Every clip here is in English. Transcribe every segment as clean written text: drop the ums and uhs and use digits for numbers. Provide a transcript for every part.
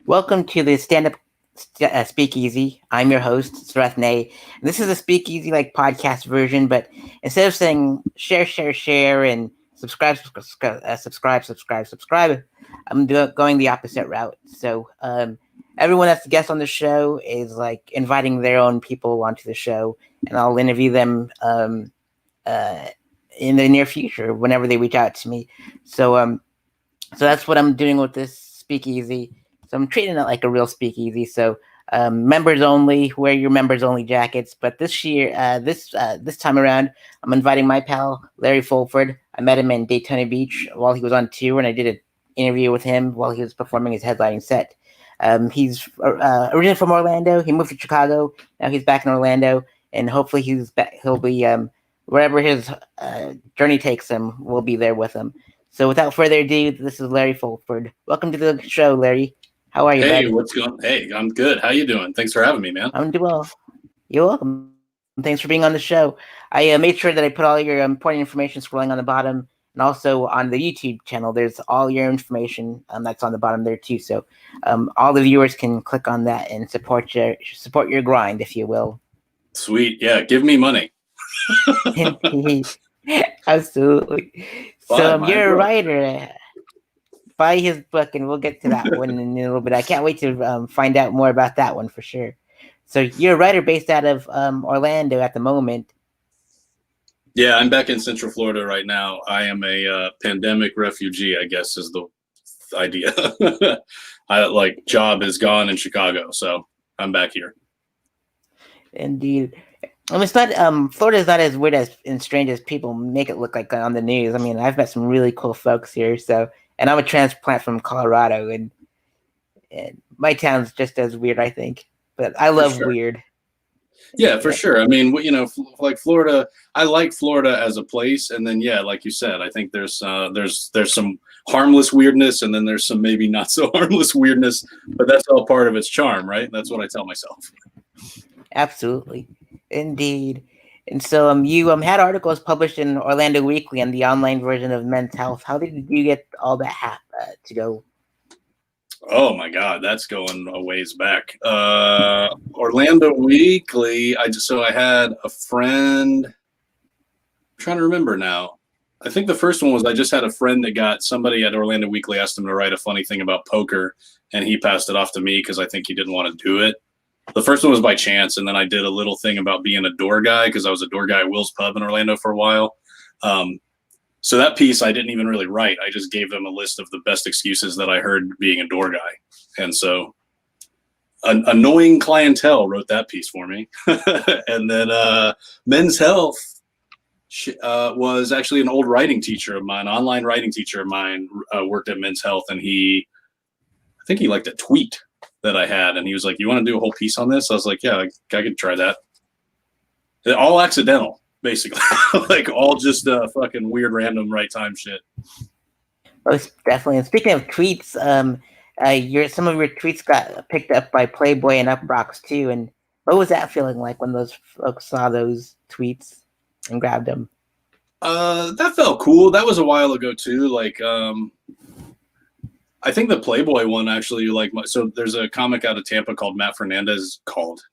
Welcome to the StandUp Speakeasy. I'm your host, Srath Nay. This is a Speakeasy like podcast version, but instead of saying share, and subscribe, I'm going the opposite route. So everyone that's a guest on the show is like inviting their own people onto the show, and I'll interview them uh, in the near future whenever they reach out to me. So that's what I'm doing with this Speakeasy. So I'm treating it like a real Speakeasy. So members only, wear your members only jackets. But this time around, I'm inviting my pal Larry Fulford. I met him in Daytona Beach while he was on tour, and I did an interview with him while he was performing his headlining set. He's originally from Orlando. He moved to Chicago. Now he's back in Orlando, and hopefully he'll be wherever his journey takes him. We'll be there with him. So without further ado, this is Larry Fulford. Welcome to the show, Larry. How are you, Hey, buddy? what's going? Hey, I'm good. How you doing? Thanks for having me, man. I'm doing well. You're welcome. Thanks for being on the show. I made sure that I put all your important information scrolling on the bottom, and also on the YouTube channel. There's all your information that's on the bottom there too. So all the viewers can click on that and support your grind, if you will. Sweet. Yeah, give me money. Absolutely. So Fine, you're a writer. Buy his book, and we'll get to that one in a little bit. I can't wait to find out more about that one for sure. So you're a writer based out of Orlando at the moment. Yeah, I'm back in Central Florida right now. I am a pandemic refugee, I guess is the idea. Job is gone in Chicago, so I'm back here. Indeed. It's not Florida is not as weird as and strange as people make it look like on the news. I mean, I've met some really cool folks here. And I'm a transplant from Colorado, and my town's just as weird, I think. But I love weird. Yeah, for sure. I mean, like Florida, I like Florida as a place, and then like you said, I think there's some harmless weirdness, and then there's some maybe not so harmless weirdness, but that's all part of its charm, right? That's what I tell myself. Absolutely, indeed. And so you had articles published in Orlando Weekly and the online version of Men's Health. How did you get all that to go? Oh my God, that's going a ways back. Orlando Weekly. I had a friend. I'm trying to remember now. I think the first one was I just had a friend that got somebody at Orlando Weekly asked him to write a funny thing about poker, and he passed it off to me because I think he didn't want to do it. The first one was by chance, and then I did a little thing about being a door guy because I was a door guy at Will's Pub in Orlando for a while. So that piece I didn't even really write. I just gave them a list of the best excuses that I heard being a door guy. And so an annoying clientele wrote that piece for me. And then Men's Health was actually an old writing teacher of mine, online writing teacher of mine, worked at Men's Health. And I think he liked a tweet that I had. And he was like, "You want to do a whole piece on this?" I was like, "Yeah, I could try that." All accidental. Basically, like all just fucking weird, random, right time shit. Most definitely. And speaking of tweets, some of your tweets got picked up by Playboy and Uproxx too. And what was that feeling like when those folks saw those tweets and grabbed them? That felt cool. That was a while ago too. Like, I think the Playboy one actually, so there's a comic out of Tampa called Matt Fernandez.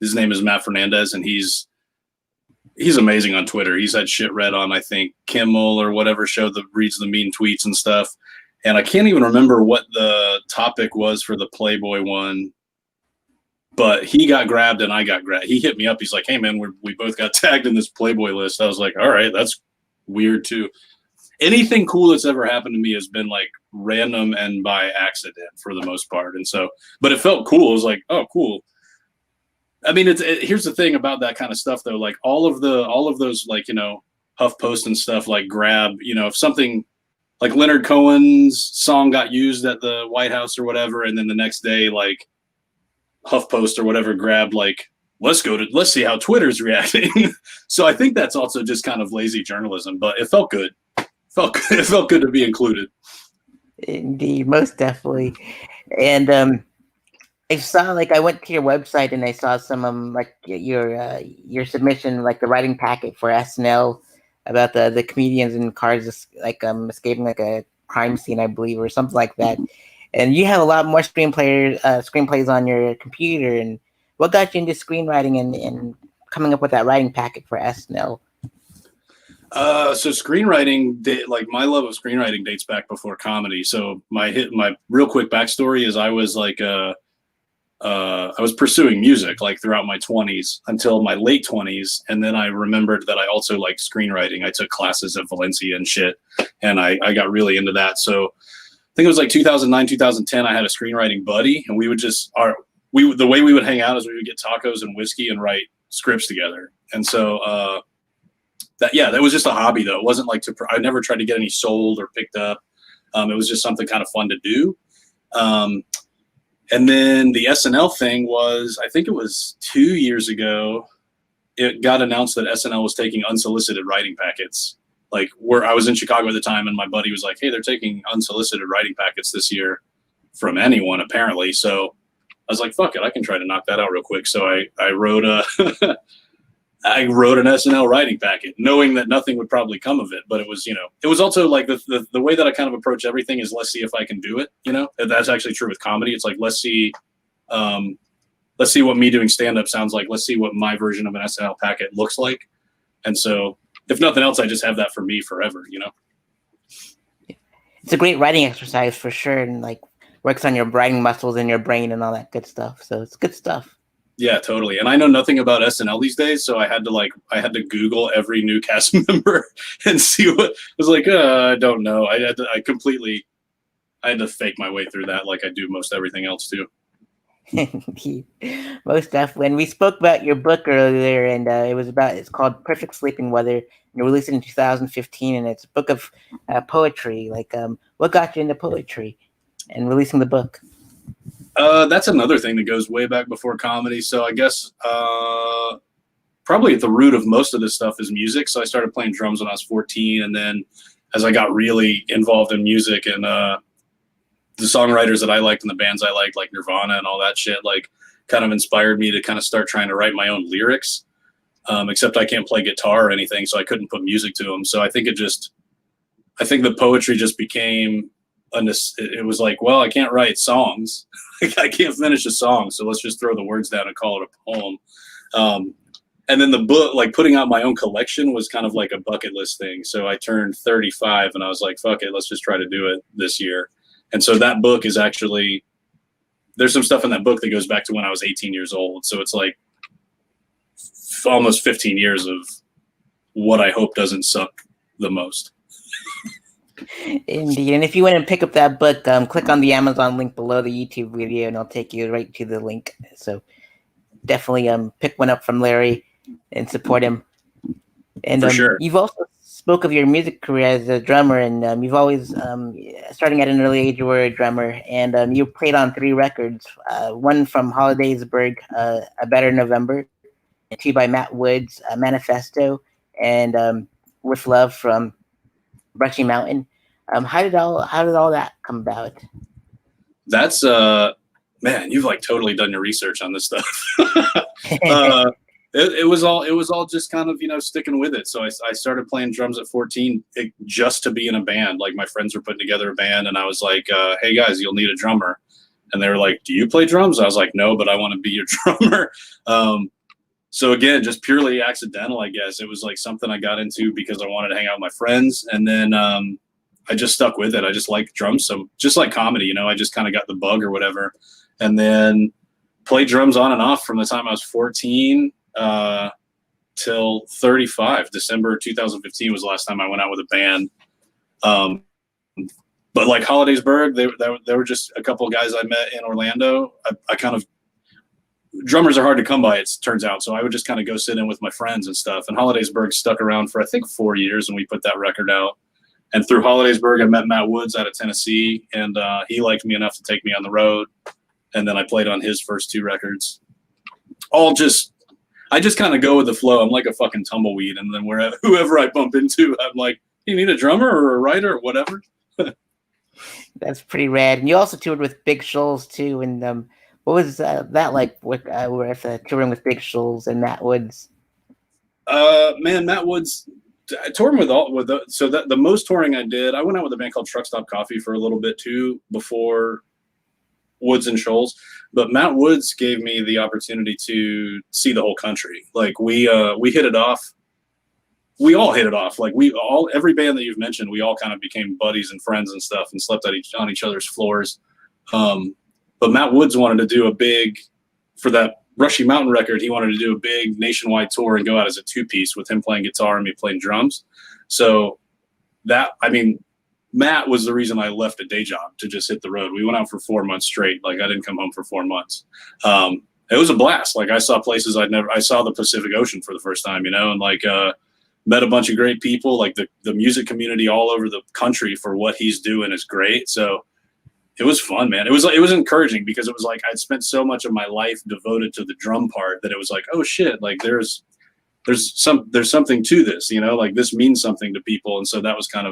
His name is Matt Fernandez, and he's amazing on Twitter. He's had shit read on, I think, Kimmel or whatever show that reads the mean tweets and stuff. And I can't even remember what the topic was for the Playboy one, but he got grabbed and I got grabbed. He hit me up. He's like, "Hey man, we both got tagged in this Playboy list." I was like, all right, that's weird too. Anything cool that's ever happened to me has been like random and by accident for the most part. And so, but it felt cool. It was like, oh, cool. I mean, here's the thing about that kind of stuff though. Like all of those, like, HuffPost and stuff, like grab, if something like Leonard Cohen's song got used at the White House or whatever, and then the next day, like HuffPost or whatever grabbed, like, let's see how Twitter's reacting. So I think that's also just kind of lazy journalism, but it felt good. It felt good to be included. Indeed, most definitely. And I saw, like, I went to your website and I saw some like your submission, like the writing packet for SNL about the comedians in cars like escaping like a crime scene, I believe, or something like that. And you have a lot more screenplays on your computer. And what got you into screenwriting and coming up with that writing packet for SNL? So screenwriting, like my love of screenwriting dates back before comedy. So my real quick backstory is I was like, I was pursuing music like throughout my 20s until my late 20s. And then I remembered that I also liked screenwriting. I took classes at Valencia and shit. And I got really into that. So I think it was like 2009, 2010, I had a screenwriting buddy, and we would just, the way we would hang out is we would get tacos and whiskey and write scripts together. And so, that was just a hobby though. It wasn't like I never tried to get any sold or picked up. It was just something kind of fun to do. And then the SNL thing was, I think it was 2 years ago, it got announced that SNL was taking unsolicited writing packets. Like I was in Chicago at the time, and my buddy was like, hey, they're taking unsolicited writing packets this year from anyone apparently. So I was like, fuck it, I can try to knock that out real quick. So I wrote I wrote an SNL writing packet, knowing that nothing would probably come of it. But it was, it was also like the way that I kind of approach everything is let's see if I can do it. That's actually true with comedy. It's like, let's see what me doing stand-up sounds like. Let's see what my version of an SNL packet looks like. And so if nothing else, I just have that for me forever, It's a great writing exercise for sure. And like works on your writing muscles in your brain and all that good stuff. So it's good stuff. Yeah, totally. And I know nothing about SNL these days, so I had to Google every new cast member and see what. I was like, I don't know. I had to fake my way through that, like I do most everything else too. Most definitely. And we spoke about your book earlier, and it's called Perfect Sleeping Weather. You released it in 2015, and it's a book of poetry. Like, what got you into poetry and releasing the book? That's another thing that goes way back before comedy. So I guess probably at the root of most of this stuff is music. So I started playing drums when I was 14. And then as I got really involved in music and the songwriters that I liked and the bands I liked, like Nirvana and all that shit, like kind of inspired me to kind of start trying to write my own lyrics. Except I can't play guitar or anything, so I couldn't put music to them. So I think the poetry just became it was like, well, I can't write songs. I can't finish a song, so let's just throw the words down and call it a poem. And then the book, like putting out my own collection, was kind of like a bucket list thing. So I turned 35 and I was like, fuck it, let's just try to do it this year. And so that book is actually, there's some stuff in that book that goes back to when I was 18 years old. So it's like almost 15 years of what I hope doesn't suck the most. Indeed. And if you want to pick up that book, click on the Amazon link below the YouTube video and I'll take you right to the link. So definitely pick one up from Larry and support him. And For sure. You've also spoke of your music career as a drummer, and you've always, starting at an early age, you were a drummer, and you played on 3 records, one from Holidaysburg, A Better November, 2 by Matt Wiz, Manifesto, and With Love from Brushy Mountain. How did all that come about? That's man, you've like totally done your research on this stuff. It was all just kind of, sticking with it. So I started playing drums at 14 just to be in a band. Like my friends were putting together a band and I was like, hey guys, you'll need a drummer. And they were like, do you play drums? I was like, no, but I want to be your drummer. So again, just purely accidental, I guess. It was like something I got into because I wanted to hang out with my friends. And then I just stuck with it. I just like drums. So just like comedy, I just kind of got the bug or whatever. And then played drums on and off from the time I was 14 till 35. December 2015 was the last time I went out with a band. But like Holidaysburg, they were just a couple of guys I met in Orlando. I kind of, drummers are hard to come by, it turns out. So I would just kind of go sit in with my friends and stuff. And Holidaysburg stuck around for, I think, 4 years, and we put that record out. And through Holidaysburg, I met Matt Wiz out of Tennessee, and he liked me enough to take me on the road. And then I played on his first 2 records. I just kind of go with the flow. I'm like a fucking tumbleweed. And then whoever I bump into, I'm like, you need a drummer or a writer or whatever. That's pretty rad. And you also toured with Big Shoals too. And what was that like with touring with Big Shoals and Matt Wiz? Man, Matt Wiz, touring so the most touring I did, I went out with a band called Truck Stop Coffee for a little bit too before Woods and Shoals, but Matt Woods gave me the opportunity to see the whole country. Like we hit it off. We all hit it off. Like every band that you've mentioned, we all kind of became buddies and friends and stuff and slept on each other's floors. But Matt Woods wanted to do for that Rushy Mountain record, he wanted to do a big nationwide tour and go out as a 2-piece with him playing guitar and me playing drums. So Matt was the reason I left a day job to just hit the road. We went out for 4 months straight. Like I didn't come home for 4 months. It was a blast. Like I saw places I saw the Pacific Ocean for the first time, and like, met a bunch of great people. Like the music community all over the country for what he's doing is great. So it was fun, man. It was encouraging because it was like I'd spent so much of my life devoted to the drum part that it was like, oh shit, like there's something to this, like this means something to people. And so that was kind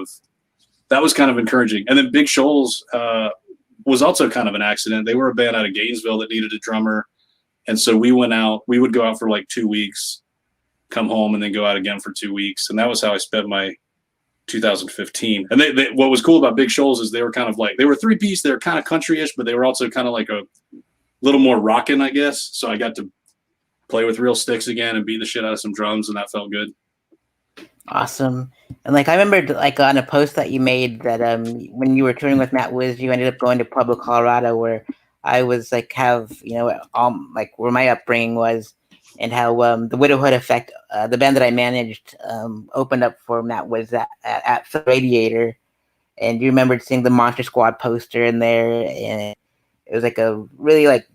of encouraging. And then Big Shoals was also kind of an accident. They were a band out of Gainesville that needed a drummer. And so we would go out for like 2 weeks, come home, and then go out again for 2 weeks. And that was how I spent my 2015. And they what was cool about Big Shoals is they were kind of like, they were 3-piece, they were kind of country-ish, but they were also kind of like a little more rockin', I guess. So I got to play with real sticks again and beat the shit out of some drums, and that felt good. Awesome. And like I remember like on a post that you made that when you were touring with Matt Wiz, you ended up going to Pueblo, Colorado, where I was like like where my upbringing was, and how the Widowhood Effect, the band that I managed, opened up for Matt Wiz at the Radiator. And you remembered seeing the Monster Squad poster in there, and it was like a really like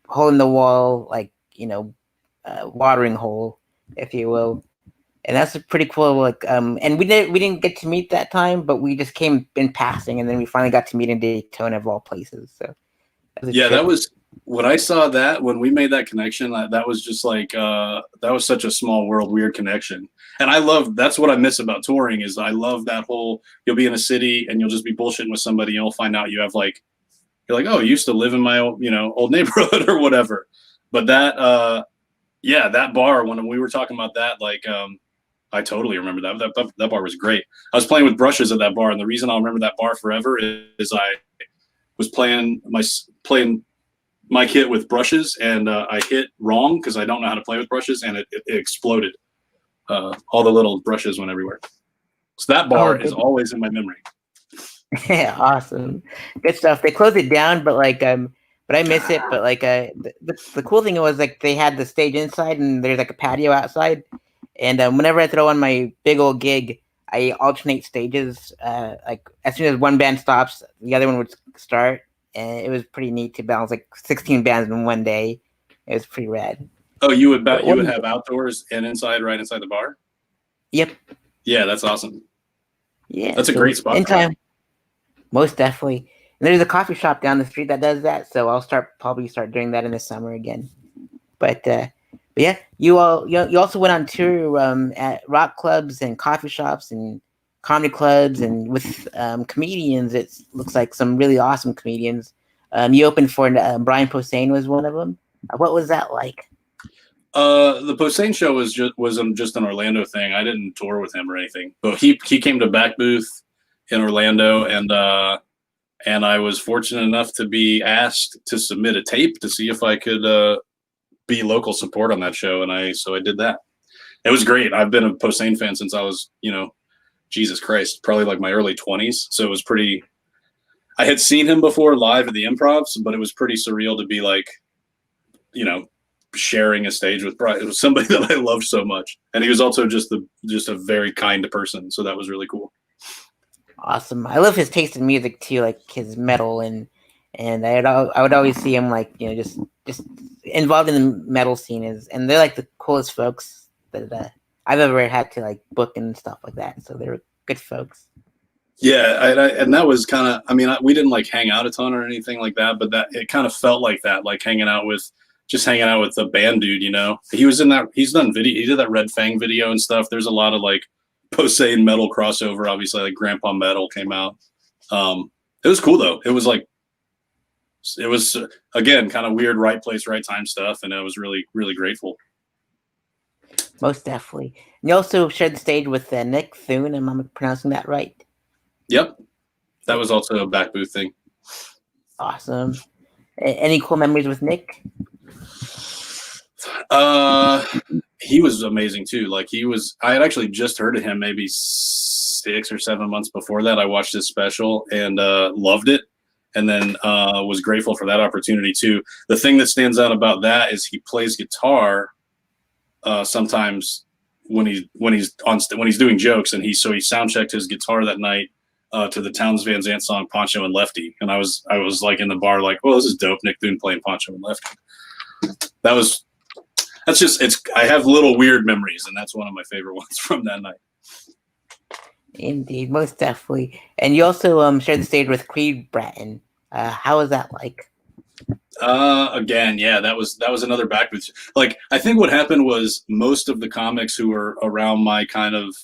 hole in the wall, like watering hole, if you will. And that's a pretty cool like and we didn't get to meet that time, but we just came in passing, and then we finally got to meet in Daytona of all places. So that was when I saw that, when we made that connection, that was just like that was such a small world, weird connection. And that's what I miss about touring is I love that whole, you'll be in a city and you'll just be bullshitting with somebody and you'll find out you have like, you're like, oh, I used to live in my old neighborhood or whatever. But that that bar, when we were talking about that, like I totally remember that bar was great. I was playing with brushes at that bar, and the reason I'll remember that bar forever is I was playing my kit with brushes, and I hit wrong because I don't know how to play with brushes, and it exploded. All the little brushes went everywhere. So that bar is always in my memory. Yeah, awesome, good stuff. They closed it down, but like but I miss it. But like the cool thing was like they had the stage inside, and there's like a patio outside. And whenever I throw on my big old gig, I alternate stages. Like as soon as one band stops, the other one would start, and it was pretty neat to balance like 16 bands in one day. It was pretty rad. Oh, you would have outdoors and inside, right inside the bar? Yep. Yeah, that's awesome. Yeah, that's a great spot. Anytime, most definitely. And there's a coffee shop down the street that does that, so I'll probably start doing that in the summer again. But yeah, you also went on tour at rock clubs and coffee shops and comedy clubs and with comedians. It looks like some really awesome comedians. You opened for Brian Posen was one of them. What was that like? The Posen show was just an Orlando thing. I didn't tour with him or anything, but he came to Back Booth in Orlando, and I was fortunate enough to be asked to submit a tape to see if I could be local support on that show, and I did that. It was great. I've been a Posen fan since I was, Jesus Christ, probably like my early 20s. So it was pretty. I had seen him before live at the Improv, but it was pretty surreal to be like, sharing a stage with Brian. It was somebody that I loved so much, and he was also just a very kind person. So that was really cool. Awesome. I love his taste in music too, like his metal and I would always see him like just involved in the metal scene and they're like the coolest folks that I've ever had to like book and stuff like that. So they're good folks. Yeah, and that was kind of. We didn't like hang out a ton or anything like that, but that it kind of felt like that, like hanging out with the band dude. He was in that. He's done video. He did that Red Fang video and stuff. There's a lot of like Posen metal crossover. Obviously, like Grandpa Metal came out. It was cool though. It was again kind of weird, right place, right time stuff, and I was really, really grateful. Most definitely. And you also shared the stage with Nickthune. Am I pronouncing that right? Yep, that was also a Back Booth thing. Awesome. Any cool memories with Nick? He was amazing too. Like I had actually just heard of him maybe 6 or 7 months before that. I watched his special and loved it, and then was grateful for that opportunity too. The thing that stands out about that is he plays guitar sometimes when he's doing jokes, and he sound checked his guitar that night to the Townes Van Zandt song Poncho and Lefty, and I was like in the bar like, oh, this is dope, Nickthune playing Poncho and Lefty. I have little weird memories, and that's one of my favorite ones from that night. Indeed, most definitely. And you also shared the stage with Creed Bratton. How was that like? Again, yeah, that was another back booth. Like, I think what happened was most of the comics who were around my kind of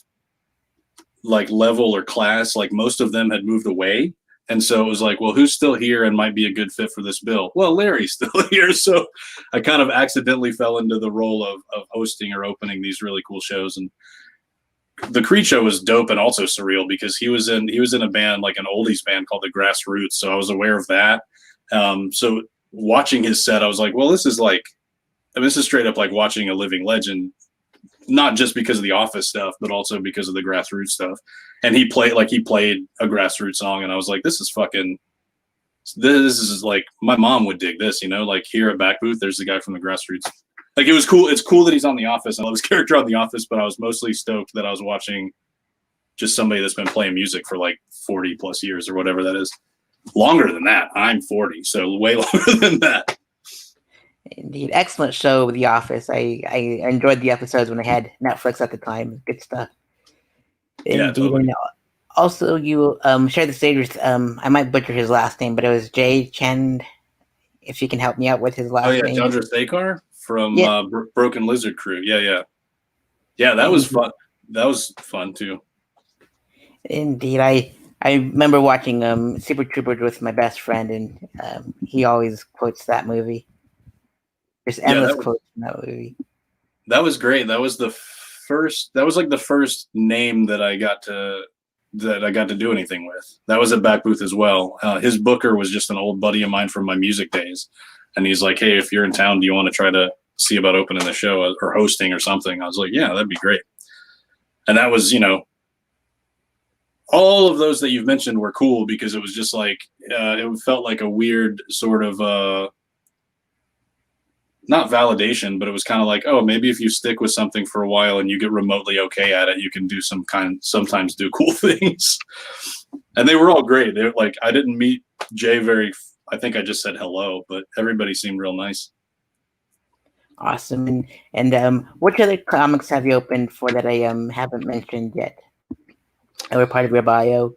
like level or class, like most of them had moved away. And so it was like, well, who's still here and might be a good fit for this bill? Well, Larry's still here. So I kind of accidentally fell into the role of hosting or opening these really cool shows. And the Creed show was dope and also surreal because he was in a band, like an oldies band called the Grassroots. So I was aware of that. So watching his set, I was like, well, this is straight up like watching a living legend, not just because of the Office stuff, but also because of the Grassroots stuff. And he played a Grassroots song, and I was like, this is like, my mom would dig this, like here at Back Booth, there's the guy from the Grassroots. Like, it was cool. It's cool that he's on The Office. I love his character on The Office, but I was mostly stoked that I was watching just somebody that's been playing music for like 40 plus years or whatever that is. Longer than that. I'm 40, so way longer than that. Indeed. Excellent show, The Office. I enjoyed the episodes when I had Netflix at the time. Good stuff. Yeah, Indeed. totally. And also, you shared the stage with, I might butcher his last name, but it was Jay Chen. If you can help me out with his last name. Oh, yeah, Chandra Thakar from Broken Lizard Crew. Yeah. Yeah, that was fun. That was fun, too. Indeed. I remember watching Super Troopers with my best friend, and he always quotes that movie. There's endless quotes in that movie. That was great. That was the first name that I got to do anything with. That was at Back Booth as well. His booker was just an old buddy of mine from my music days. And he's like, hey, if you're in town, do you want to try to see about opening the show or hosting or something? I was like, yeah, that'd be great. And that was, all of those that you've mentioned were cool because it was just like, it felt like a weird sort of, not validation, but it was kind of like, oh, maybe if you stick with something for a while and you get remotely okay at it, you can do sometimes do cool things. And they were all great. They're like, I didn't meet Jay I think I just said hello, but everybody seemed real nice. Awesome. And which other comics have you opened for that I haven't mentioned yet? That were part of your bio?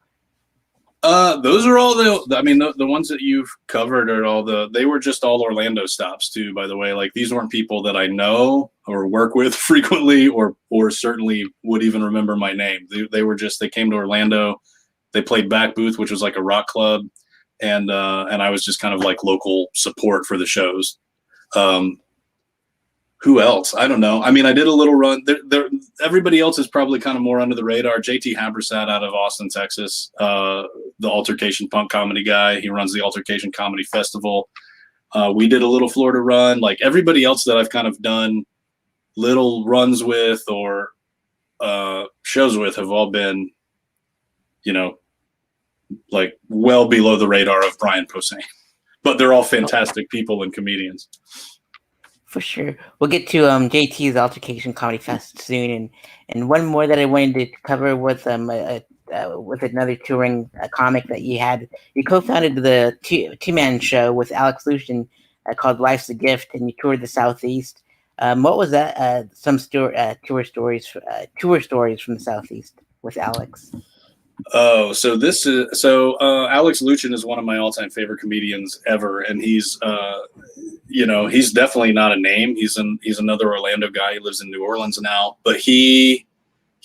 Those are all the ones that you've covered are they were just all Orlando stops too, by the way. Like, these weren't people that I know or work with frequently or certainly would even remember my name. They came to Orlando. They played Back Booth, which was like a rock club. And I was just kind of like local support for the shows. Who else? I don't know. I mean, I did a little run. Everybody else is probably kind of more under the radar. JT Habersat out of Austin, Texas, the Altercation Punk comedy guy. He runs the Altercation Comedy Festival. We did a little Florida run. Like, everybody else that I've kind of done little runs with or shows with have all been, like well below the radar of Brian Posen. But they're all fantastic people and comedians. For sure. We'll get to JT's Altercation Comedy Fest soon, and one more that I wanted to cover was with another touring comic that you had. You co-founded the two-man show with Alex Lucien called Life's a Gift, and you toured the Southeast. What was that? Some tour stories from the Southeast with Alex. Oh, so Alex Lucien is one of my all-time favorite comedians ever, and he's he's definitely not a name. He's another Orlando guy. He lives in New Orleans now, but he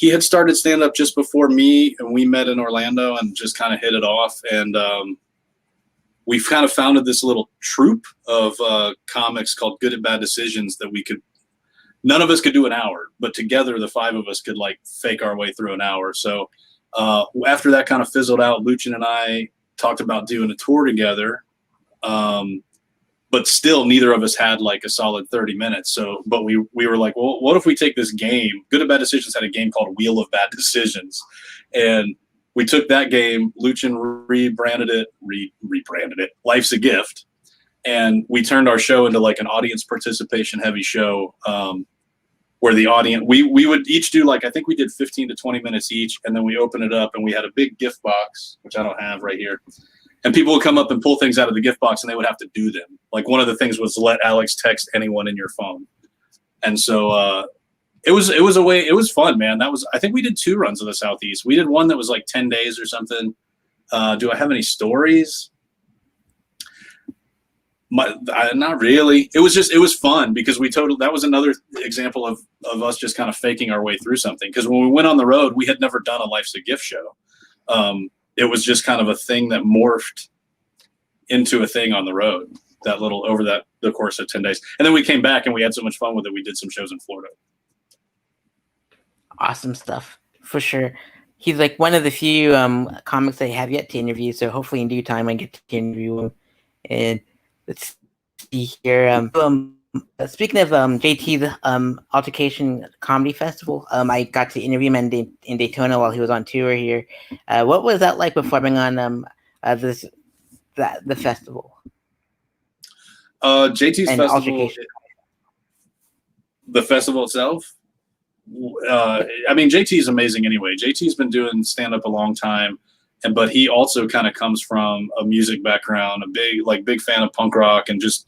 had started stand-up just before me, and we met in Orlando and just kind of hit it off. And we've kind of founded this little troupe of comics called Good at Bad Decisions that none of us could do an hour, but together the five of us could like fake our way through an hour. So after that kind of fizzled out, Lucien and I talked about doing a tour together. but still neither of us had like a solid 30 minutes. So, but we were like, well, what if we take this game? Good and Bad Decisions had a game called Wheel of Bad Decisions. And we took that game, Luchin rebranded it, Life's a Gift. And we turned our show into like an audience participation heavy show, where the audience, we would each do like, I think we did 15 to 20 minutes each. And then we open it up and we had a big gift box, which I don't have right here. And people would come up and pull things out of the gift box and they would have to do them. Like one of the things was let Alex text anyone in your phone. And so it was fun, man. I think we did 2 runs of the Southeast. We did one that was like 10 days or something. Do I have any stories? Not really. It was fun because that was another example of us just kind of faking our way through something. Because when we went on the road, we had never done a Life's a Gift show. It was just kind of a thing that morphed into a thing on the road over the course of 10 days. And then we came back and we had so much fun with it. We did some shows in Florida. Awesome stuff, for sure. He's like one of the few comics I have yet to interview. So hopefully in due time I get to interview him. And let's see here. Speaking of JT's Altercation Comedy Festival, I got to interview him in Daytona while he was on tour here. What was that like performing on the festival? JT's and festival, Altercation. The festival itself. I mean, JT is amazing anyway. JT's been doing stand-up a long time, but he also kind of comes from a music background, a big fan of punk rock and just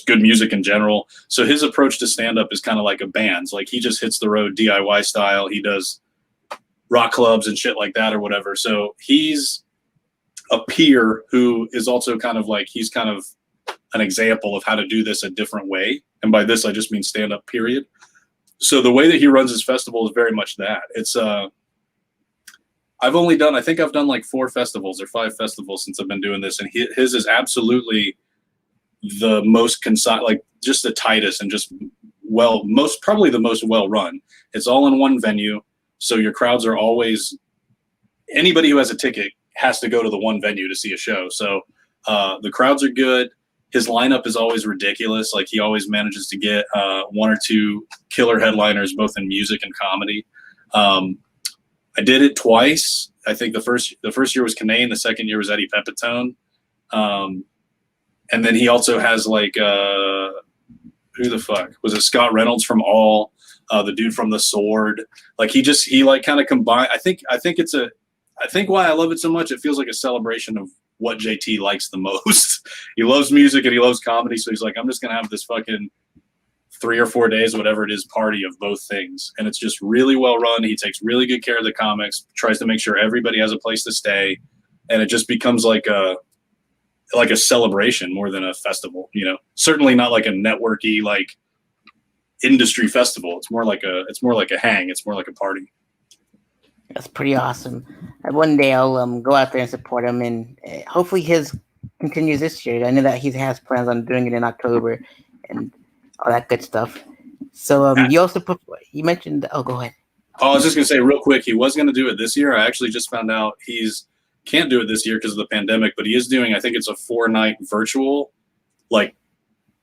good music in general. So his approach to stand-up is kind of like a band's. Like he just hits the road DIY style. He does rock clubs and shit like that or whatever. So he's a peer who is also kind of like, he's kind of an example of how to do this a different way. And by this, I just mean stand-up, period. So the way that he runs his festival is very much that. It's I think I've done like 4 festivals or 5 festivals since I've been doing this. And his is absolutely the most concise, like just the tightest and just probably the most well run. It's all in one venue. So your crowds are always, anybody who has a ticket has to go to the one venue to see a show. So the crowds are good. His lineup is always ridiculous. Like he always manages to get 1 or 2 killer headliners, both in music and comedy. I did it twice. I think the first year was Canane. The second year was Eddie Pepitone. And then he also has like, who the fuck? Was it Scott Reynolds from All? The dude from The Sword? Like he like kind of combined. I think why I love it so much, it feels like a celebration of what JT likes the most. He loves music and he loves comedy. So he's like, I'm just going to have this fucking 3 or 4 days, whatever it is, party of both things. And it's just really well run. He takes really good care of the comics, tries to make sure everybody has a place to stay. And it just becomes like a celebration more than a festival, you know, certainly not like a networky, like industry festival. It's more like a hang. It's more like a party. That's pretty awesome. One day I'll go out there and support him, and hopefully his continues this year. I know that he has plans on doing it in October and all that good stuff. So you mentioned. Oh, go ahead. Oh, I was just gonna say real quick. He was gonna do it this year. I actually just found out can't do it this year because of the pandemic, but he is doing. I think it's a 4-night virtual, like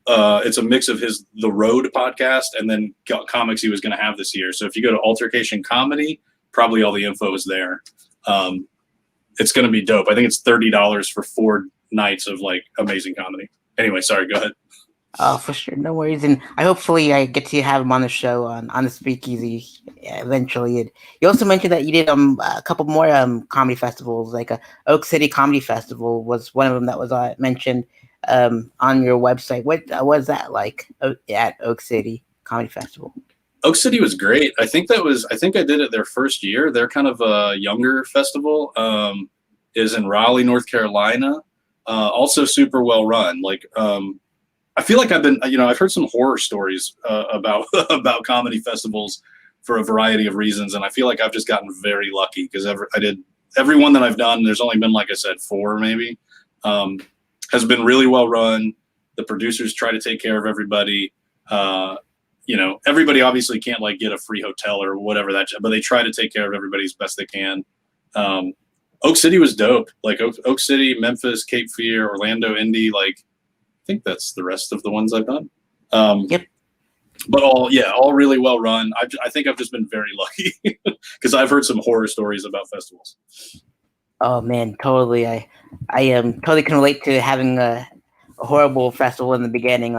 it's a mix of The Road podcast and then comics he was gonna have this year. So if you go to Altercation Comedy, probably all the info is there. It's going to be dope. I think it's $30 for 4 nights of like amazing comedy. Anyway, sorry, go ahead. Oh, for sure. No worries. And hopefully I get to have him on the show on the Speakeasy eventually. And you also mentioned that you did a couple more comedy festivals, like Oak City Comedy Festival was one of them that was mentioned on your website. What was that like at Oak City Comedy Festival? Oak City was great. I think I did it their first year. They're kind of a younger festival. Is in Raleigh, North Carolina. Also super well run. Like I feel like I've heard some horror stories about comedy festivals for a variety of reasons, and I feel like I've just gotten very lucky because every one that I've done, there's only been, like I said, 4 maybe, has been really well run. The producers try to take care of everybody. Everybody obviously can't like get a free hotel or whatever but they try to take care of everybody as best they can. Oak City was dope. Like Oak City, Memphis, Cape Fear, Orlando, Indy. Like I think that's the rest of the ones I've done. Yep. But all really well run. I think I've just been very lucky because I've heard some horror stories about festivals. Oh man, totally. I totally can relate to having a horrible festival in the beginning,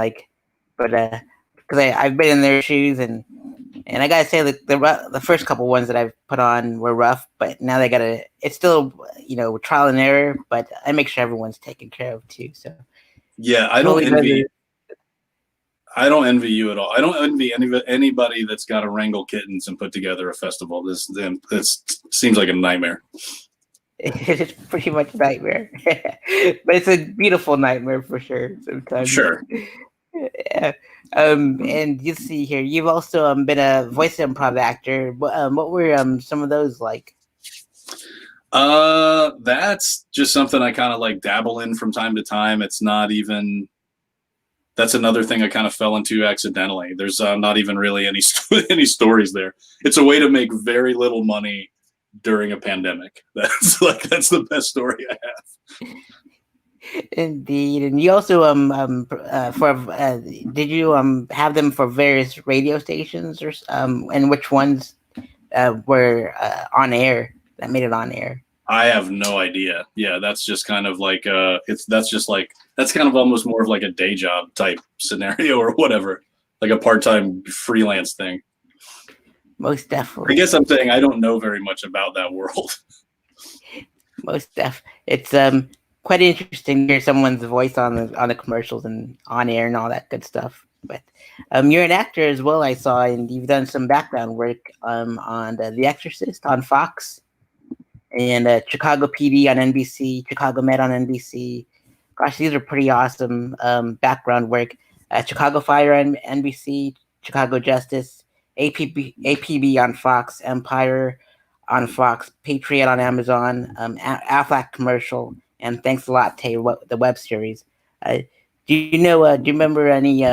but because I've been in their shoes, and I gotta say that the first couple ones that I've put on were rough, but now it's still trial and error, but I make sure everyone's taken care of too. So yeah, I don't envy you at all. I don't envy anybody that's got to wrangle kittens and put together a festival. This seems like a nightmare. It's pretty much a nightmare, but it's a beautiful nightmare for sure. Sometimes. Sure. Yeah. And you see here, you've also been a voice improv actor. What were some of those like? That's just something I kind of like dabble in from time to time. It's not even. That's another thing I kind of fell into accidentally. There's not even really any stories there. It's a way to make very little money during a pandemic. That's the best story I have. Indeed. And you also did you have them for various radio stations, or and which ones were on air that made it on air? I have no idea. Yeah, that's just kind of like that's kind of almost more of like a day job type scenario or whatever, like a part-time freelance thing. Most definitely. I guess I'm saying I don't know very much about that world. Most def. It's quite interesting to hear someone's voice on the commercials and on air and all that good stuff. But you're an actor as well, I saw, and you've done some background work on The Exorcist on Fox, and Chicago PD on NBC, Chicago Med on NBC. Gosh, these are pretty awesome background work. Chicago Fire on NBC, Chicago Justice, APB on Fox, Empire on Fox, Patriot on Amazon, Aflac commercial, and Thanks a Lot, Tay, the web series. Do you remember any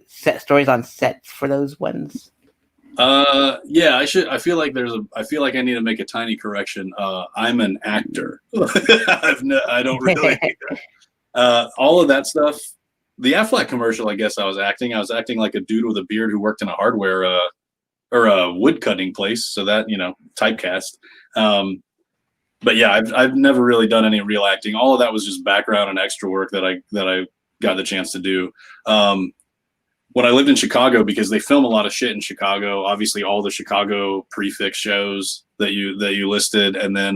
set stories on sets for those ones? Yeah, I feel like I need to make a tiny correction. I'm an actor. I don't really. All of that stuff. The Aflac commercial, I guess I was acting like a dude with a beard who worked in a hardware or a wood cutting place. So that, typecast. But yeah, I've never really done any real acting. All of that was just background and extra work that I got the chance to do. When I lived in Chicago, because they film a lot of shit in Chicago, obviously all the Chicago prefix shows that you listed, and then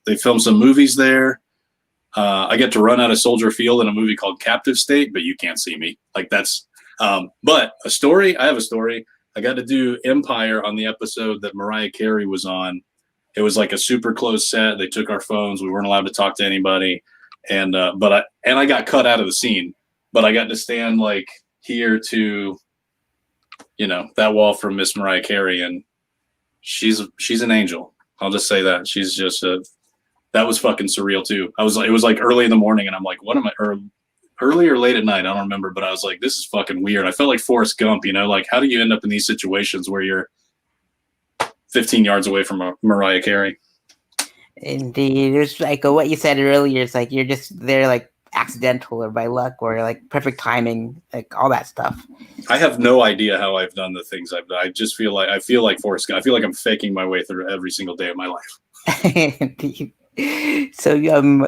they filmed some movies there. I get to run out of Soldier Field in a movie called Captive State, but you can't see me. Like that's, but a story. I have a story. I got to do Empire on the episode that Mariah Carey was on. It was like a super close set. They took our phones. We weren't allowed to talk to anybody, and I got cut out of the scene, but I got to stand like here to, that wall from Miss Mariah Carey, and she's an angel. I'll just say that. She's just that was fucking surreal too. It was like early in the morning, and I'm like, what am I, or early or late at night? I don't remember, but I was like, this is fucking weird. I felt like Forrest Gump, like how do you end up in these situations where you're 15 yards away from Mariah Carey? Indeed. It's like what you said earlier. It's like you're just there like accidental or by luck or like perfect timing, like all that stuff. I have no idea how I've done the things I've done. I feel like Forrest Gump. I feel like I'm faking my way through every single day of my life. Indeed. So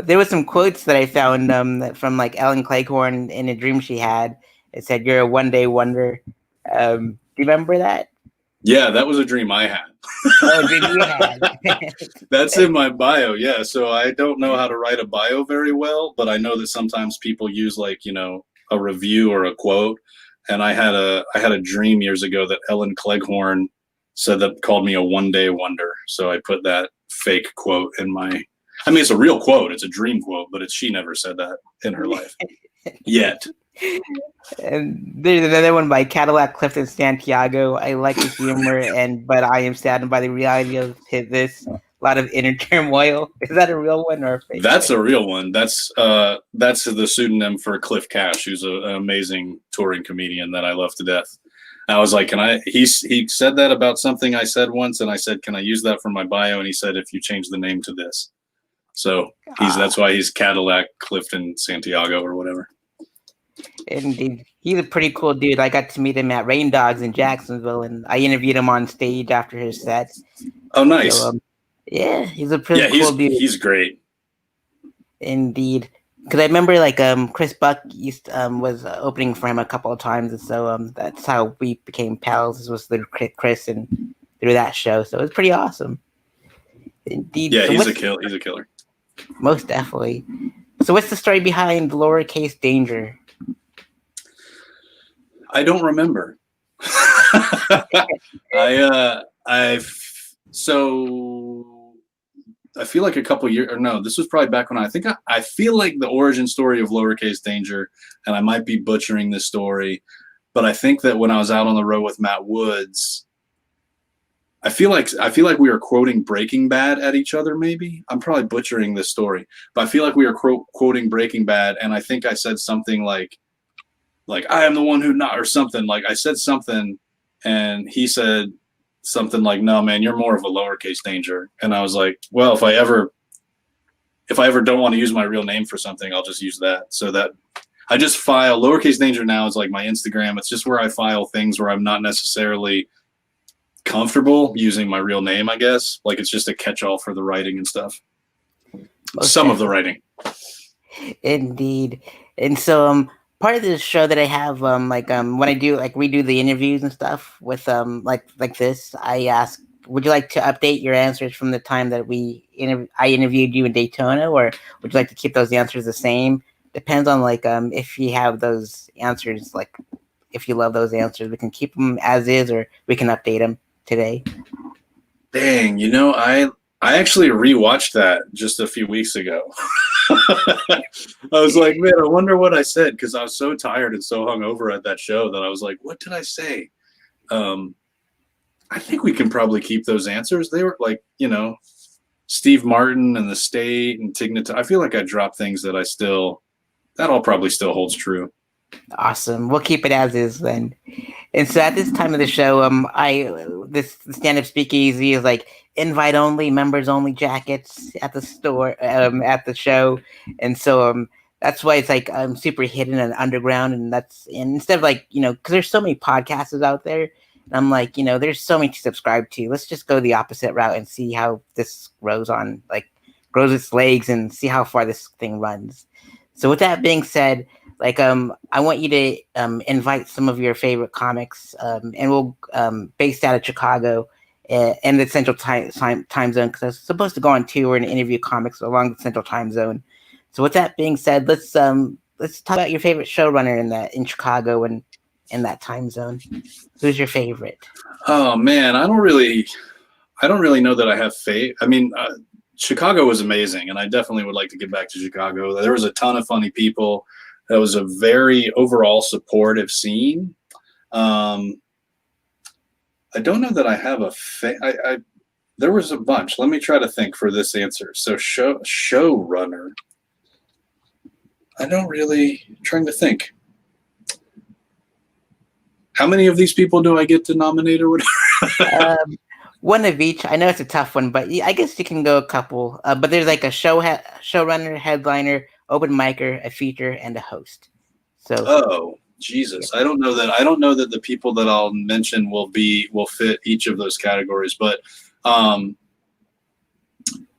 there was some quotes that I found from like Ellen Cleghorn in a dream she had. It said, "You're a one-day wonder." Do you remember that? Yeah, that was a dream I had. Oh, dream you had. That's in my bio. Yeah, so I don't know how to write a bio very well, but I know that sometimes people use like a review or a quote. And I had a dream years ago that Ellen Cleghorn called me a one-day wonder. So I put that fake quote in my. I mean, it's a real quote. It's a dream quote, but she never said that in her life yet. And there's another one by Cadillac Clifton Santiago. I like the humor, but I am saddened by the reality of this. A lot of inner turmoil. Is that a real one or a fake? That's a real one. That's the pseudonym for Cliff Cash, who's an amazing touring comedian that I love to death. I was like, he said that about something I said once, and I said, can I use that for my bio? And he said, if you change the name to this. So that's why he's Cadillac Clifton Santiago or whatever. And he's a pretty cool dude. I got to meet him at Rain Dogs in Jacksonville, and I interviewed him on stage after his set. Oh, nice. So, yeah, he's a pretty cool dude. He's great. Indeed. Because I remember, like, Chris Buck was opening for him a couple of times, and so that's how we became pals. This was through Chris and through that show, so it was pretty awesome. Indeed. Yeah, so he's a killer. Most definitely. So what's the story behind Lowercase Danger? I don't remember. I feel like a couple years, or no, this was probably back when I feel like the origin story of Lowercase Danger, and I might be butchering this story, but I think that when I was out on the road with Matt Wiz, I feel like we were quoting Breaking Bad at each other. Maybe I'm probably butchering this story, but I feel like we were quoting Breaking Bad, and I think I said something like I am the one who not, or something. Like I said something, and he said something like, "No, man, you're more of a Lowercase Danger." And I was like, "Well, if I ever don't want to use my real name for something, I'll just use that." So that I just file Lowercase Danger now is like my Instagram. It's just where I file things where I'm not necessarily comfortable using my real name, I guess. Like it's just a catch-all for the writing and stuff. Some of the writing. Indeed. And so part of the show that I have when I do we do the interviews and stuff with like this, I ask, would you like to update your answers from the time that I interviewed you in Daytona, or would you like to keep those answers the same? Depends on if you have those answers, like if you love those answers, we can keep them as is, or we can update them today. Dang, I actually rewatched that just a few weeks ago. I was like, man, I wonder what I said, because I was so tired and so hungover at that show that I was like, what did I say? I think we can probably keep those answers. They were like, Steve Martin and the State and Tignita. I feel like I dropped things that that all probably still holds true. Awesome. We'll keep it as is then. And so at this time of the show, this stand-up speakeasy is like invite only, members only jackets at the store, at the show. And so that's why it's like super hidden and underground. And instead of because there's so many podcasts out there, and I'm like, there's so many to subscribe to. Let's just go the opposite route and see how this grows its legs and see how far this thing runs. So with that being said, I want you to invite some of your favorite comics, and we'll based out of Chicago and the Central Time Zone, because I was supposed to go on tour and interview comics along the Central Time Zone. So with that being said, let's talk about your favorite showrunner in Chicago and in that time zone. Who's your favorite? Oh man, I don't really know that I have faith. I mean, Chicago was amazing, and I definitely would like to get back to Chicago. There was a ton of funny people. That was a very overall supportive scene. I don't know that I have there was a bunch. Let me try to think for this answer. So showrunner. Trying to think. How many of these people do I get to nominate or whatever? One of each. I know it's a tough one, but I guess you can go a couple. But there's like a showrunner, headliner, open micer, a feature, and a host. So. Oh Jesus! I don't know that the people that I'll mention will fit each of those categories. But I'm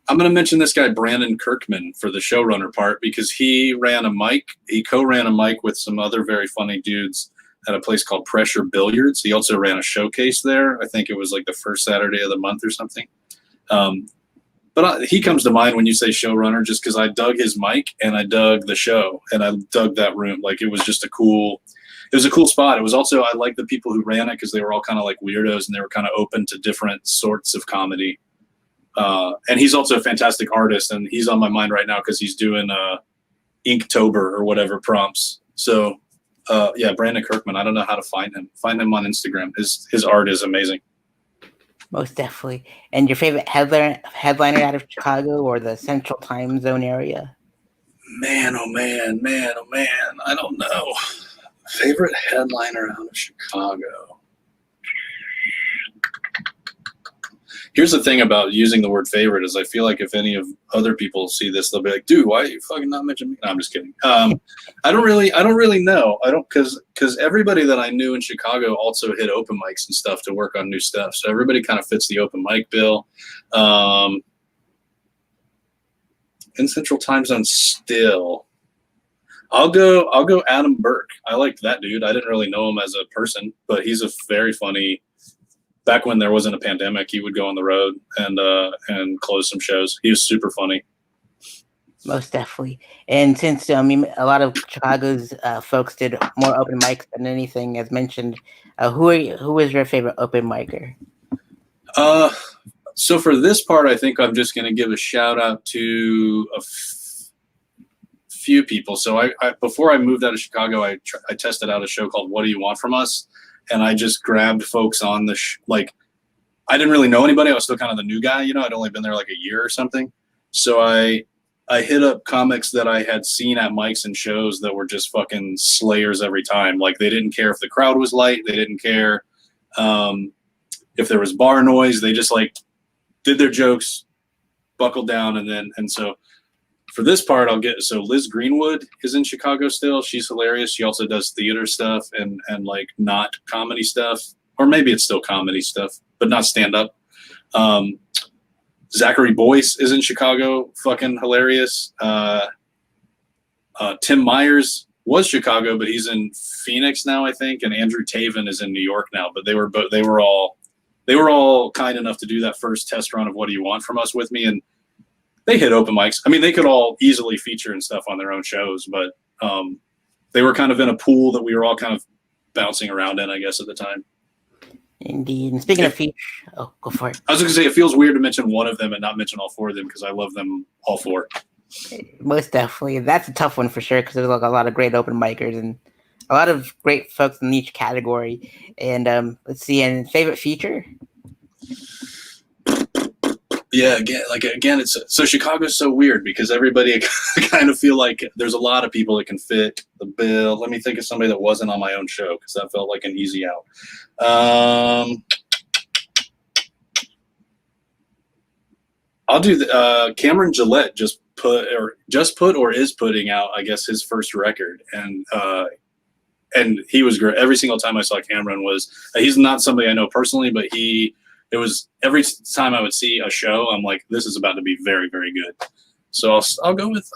going to mention this guy Brandon Kirkman for the showrunner part, because he ran a mic. He co-ran a mic with some other very funny dudes at a place called Pressure Billiards. He also ran a showcase there. I think it was like the first Saturday of the month or something. But he comes to mind when you say showrunner, just because I dug his mic and I dug the show and I dug that room. Like it was a cool spot. It was also, I liked the people who ran it because they were all kind of like weirdos and they were kind of open to different sorts of comedy. And he's also a fantastic artist, and he's on my mind right now because he's doing Inktober or whatever prompts. So yeah, Brandon Kirkman. I don't know how to find him. Find him on Instagram. His art is amazing. Most definitely. And your favorite headliner out of Chicago or the Central Time Zone area? Man, oh man. I don't know. Favorite headliner out of Chicago. Here's the thing about using the word favorite is I feel like if any of other people see this, they'll be like, dude, why are you fucking not mentioning me? No, I'm just kidding. I don't really know. Because everybody that I knew in Chicago also hit open mics and stuff to work on new stuff. So everybody kind of fits the open mic bill. In Central Time Zone still. I'll go Adam Burke. I liked that dude. I didn't really know him as a person, but he's a very funny. Back when there wasn't a pandemic, he would go on the road and close some shows. He was super funny. Most definitely. And since a lot of Chicago's folks did more open mics than anything, as mentioned, who is your favorite open micer? So for this part, I think I'm just going to give a shout out to a few people. So I before I moved out of Chicago, I tested out a show called What Do You Want From Us? And I just grabbed folks on the I didn't really know anybody. I was still kind of the new guy, I'd only been there like a year or something. So I hit up comics that I had seen at mics and shows that were just fucking slayers every time. Like they didn't care if the crowd was light. They didn't care if there was bar noise. They just did their jokes, buckled down, and so for this part, Liz Greenwood is in Chicago still. She's hilarious. She also does theater stuff and not comedy stuff, or maybe it's still comedy stuff, but not stand up. Zachary Boyce is in Chicago, fucking hilarious. Tim Myers was Chicago, but he's in Phoenix now, I think, and Andrew Taven is in New York now. But they were all kind enough to do that first test run of What Do You Want From Us with me, and they hit open mics. I mean, they could all easily feature and stuff on their own shows, but they were kind of in a pool that we were all kind of bouncing around in, I guess, at the time. Indeed. And speaking of feature, go for it. I was going to say, it feels weird to mention one of them and not mention all four of them because I love them all four. Most definitely. That's a tough one for sure because there's a lot of great open micers and a lot of great folks in each category. And let's see, and favorite feature? Yeah, again, it's so Chicago's so weird because everybody kind of feel like there's a lot of people that can fit the bill. Let me think of somebody that wasn't on my own show because that felt like an easy out. I'll do Cameron Gillette just put or is putting out, I guess, his first record, and he was great. Every single time I saw Cameron he's not somebody I know personally, but it was every time I would see a show, I'm like, this is about to be very, very good. So I'll go with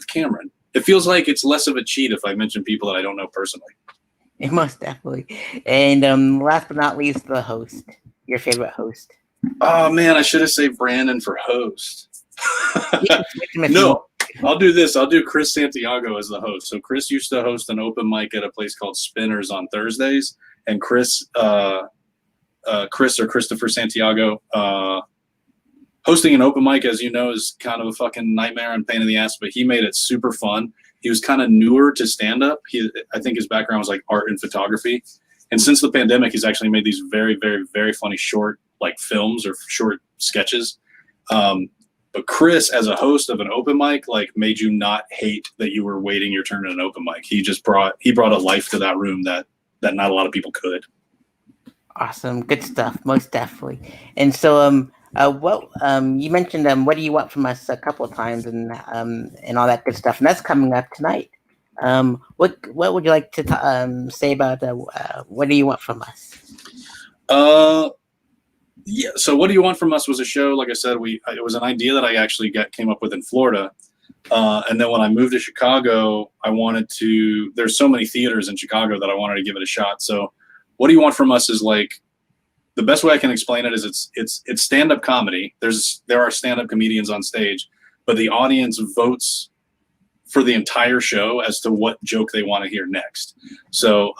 Cameron. It feels like it's less of a cheat if I mention people that I don't know personally. Most definitely. And last but not least, the host. Your favorite host. Oh man, I should have saved Brandon for host. No, I'll do this. I'll do Chris Santiago as the host. So Chris used to host an open mic at a place called Spinners on Thursdays, and Chris or Christopher Santiago, hosting an open mic, as you know, is kind of a fucking nightmare and pain in the ass, but he made it super fun. He was kind of newer to stand-up. I think his background was like art and photography. And since the pandemic, he's actually made these very, very, very funny short films or short sketches. But Chris, as a host of an open mic, made you not hate that you were waiting your turn at an open mic. He brought a life to that room that not a lot of people could. Awesome. Good stuff. Most definitely. And so, you mentioned, What Do You Want From Us a couple of times and all that good stuff. And that's coming up tonight. What would you like to say about What Do You Want From Us? Yeah. So What Do You Want From Us was a show, like I said, it was an idea that I actually came up with in Florida. And then when I moved to Chicago, there's so many theaters in Chicago that I wanted to give it a shot. So What Do You Want From Us is the best way I can explain it is it's stand-up comedy. There are stand-up comedians on stage, but the audience votes for the entire show as to what joke they want to hear next. So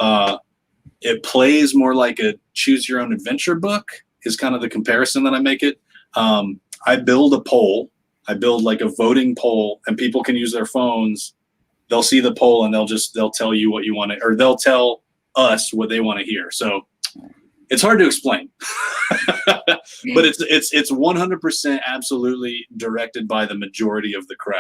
it plays more like a choose your own adventure book is kind of the comparison that I make it. I build a poll. I build a voting poll, and people can use their phones. They'll see the poll and they'll tell you what you want to, or they'll tell us what they want to hear. So it's hard to explain, but it's 100% absolutely directed by the majority of the crowd.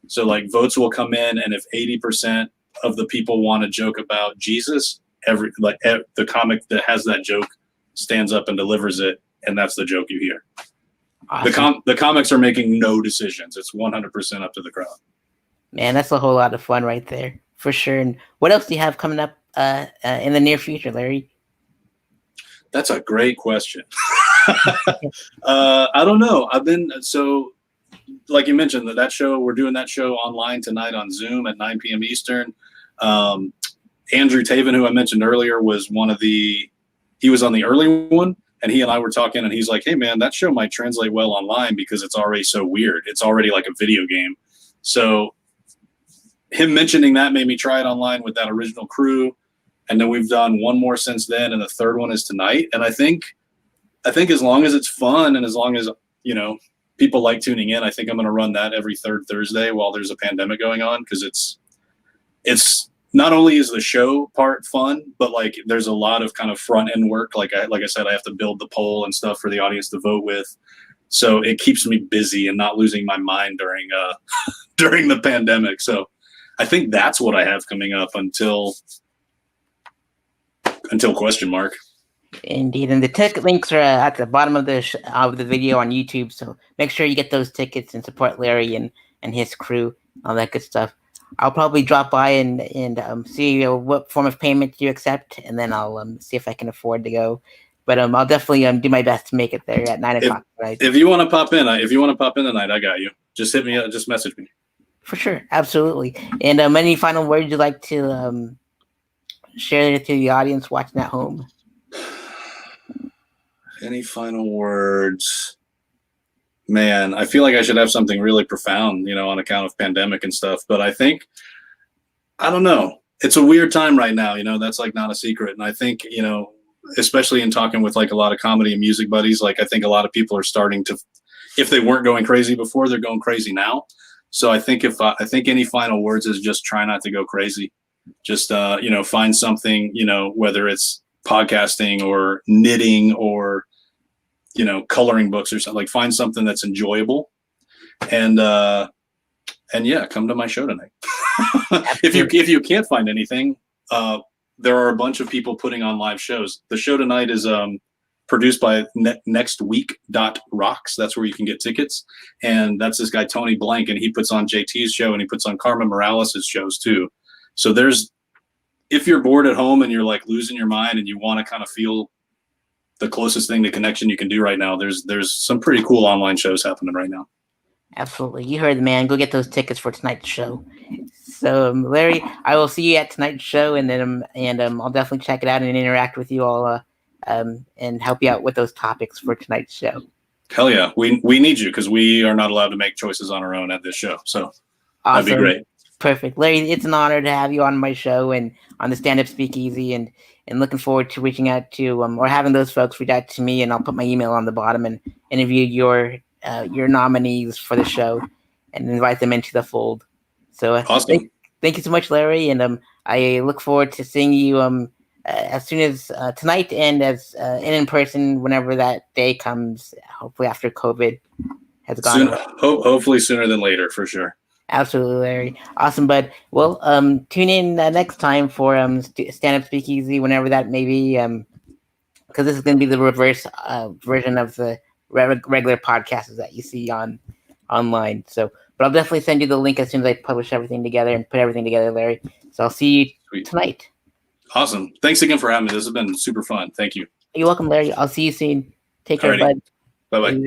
So votes will come in, and if 80% of the people want a joke about Jesus, the comic that has that joke stands up and delivers it, and that's the joke you hear. Awesome. The comics are making no decisions. It's 100% up to the crowd. Man, that's a whole lot of fun right there, for sure. And what else do you have coming up in the near future, Larry? That's a great question. I don't know. Like you mentioned, that show, we're doing that show online tonight on Zoom at 9 p.m. Eastern. Andrew Taven, who I mentioned earlier, he was on the early one, and he and I were talking, and he's like, hey man, that show might translate well online because it's already so weird. It's already like a video game. So him mentioning that made me try it online with that original crew. And then we've done one more since then, and the third one is tonight. And I think as long as it's fun and as long as, people like tuning in, I think I'm going to run that every third Thursday while there's a pandemic going on, because it's not only is the show part fun, but like there's a lot of kind of front end work. Like I said, I have to build the poll and stuff for the audience to vote with. So it keeps me busy and not losing my mind during during the pandemic. So I think that's what I have coming up until question mark. Indeed, and the ticket links are at the bottom of the video on YouTube. So make sure you get those tickets and support Larry and his crew, all that good stuff. I'll probably drop by and see what form of payment you accept, and then I'll see if I can afford to go. But I'll definitely do my best to make it there at 9 o'clock tonight. If you want to pop in, tonight, I got you. Just hit me up. Just message me. For sure, absolutely. And any final words you'd like to share to the audience watching at home? Any final words? Man, I feel like I should have something really profound, on account of pandemic and stuff. But I don't know. It's a weird time right now, that's like not a secret. And I think, especially in talking with like a lot of comedy and music buddies, like I think a lot of people are starting to, if they weren't going crazy before, they're going crazy now. So I think I think any final words is just try not to go crazy. Just, find something, whether it's podcasting or knitting or, coloring books or something, like find something that's enjoyable. And yeah, come to my show tonight. If you can't find anything, there are a bunch of people putting on live shows. The show tonight is produced by nextweek.rocks. That's where you can get tickets. And that's this guy, Tony Blank, and he puts on JT's show and he puts on Carmen Morales' shows too. So if you're bored at home and you're like losing your mind and you want to kind of feel the closest thing to connection you can do right now, there's some pretty cool online shows happening right now. Absolutely. You heard the man. Go get those tickets for tonight's show. So, Larry, I will see you at tonight's show, and then I'll definitely check it out and interact with you all and help you out with those topics for tonight's show. Hell yeah. We need you because we are not allowed to make choices on our own at this show. So awesome. That'd be great. Perfect. Larry, it's an honor to have you on my show and on the StandUp Speakeasy, and looking forward to reaching out to or having those folks reach out to me, and I'll put my email on the bottom and interview your nominees for the show and invite them into the fold. So awesome. Thank you so much, Larry, and I look forward to seeing you as soon as tonight and as in person whenever that day comes, hopefully after COVID has gone. Hopefully sooner than later, for sure. Absolutely, Larry. Awesome, bud. Well, tune in next time for StandUp Speakeasy, whenever that may be, because this is going to be the reverse version of the regular podcasts that you see online. So, but I'll definitely send you the link as soon as I publish everything together and put everything together, Larry. So I'll see you tonight. Awesome. Thanks again for having me. This has been super fun. Thank you. You're welcome, Larry. I'll see you soon. Take care, bud. Bye-bye.